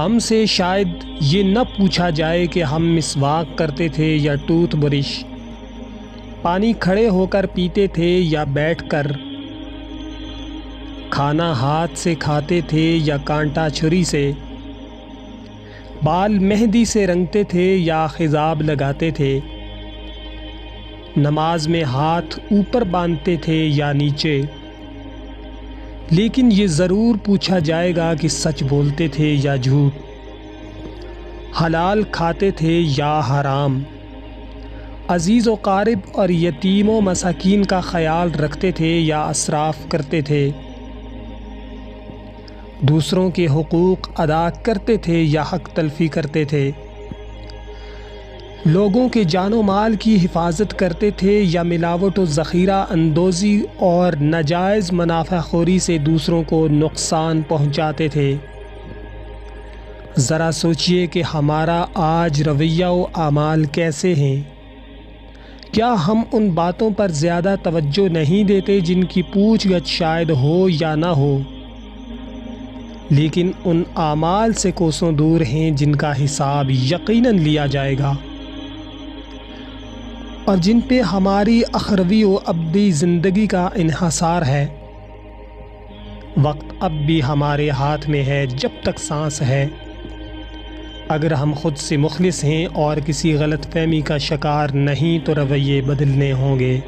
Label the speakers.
Speaker 1: ہم سے شاید یہ نہ پوچھا جائے کہ ہم مسواک کرتے تھے یا ٹوتھ برش، پانی کھڑے ہو کر پیتے تھے یا بیٹھ کر، کھانا ہاتھ سے کھاتے تھے یا کانٹا چھری سے، بال مہندی سے رنگتے تھے یا خضاب لگاتے تھے، نماز میں ہاتھ اوپر باندھتے تھے یا نیچے۔ لیکن یہ ضرور پوچھا جائے گا کہ سچ بولتے تھے یا جھوٹ، حلال کھاتے تھے یا حرام، عزیز و قارب اور یتیم و مساکین کا خیال رکھتے تھے یا اسراف کرتے تھے، دوسروں کے حقوق ادا کرتے تھے یا حق تلفی کرتے تھے، لوگوں کے جان و مال کی حفاظت کرتے تھے یا ملاوٹ و ذخیرہ اندوزی اور ناجائز منافع خوری سے دوسروں کو نقصان پہنچاتے تھے۔ ذرا سوچئے کہ ہمارا آج رویہ و اعمال کیسے ہیں؟ کیا ہم ان باتوں پر زیادہ توجہ نہیں دیتے جن کی پوچھ گچھ شاید ہو یا نہ ہو، لیکن ان اعمال سے کوسوں دور ہیں جن کا حساب یقیناً لیا جائے گا، اور جن پہ ہماری اخروی و ابدی زندگی کا انحصار ہے۔ وقت اب بھی ہمارے ہاتھ میں ہے جب تک سانس ہے۔ اگر ہم خود سے مخلص ہیں اور کسی غلط فہمی کا شکار نہیں تو رویے بدلنے ہوں گے۔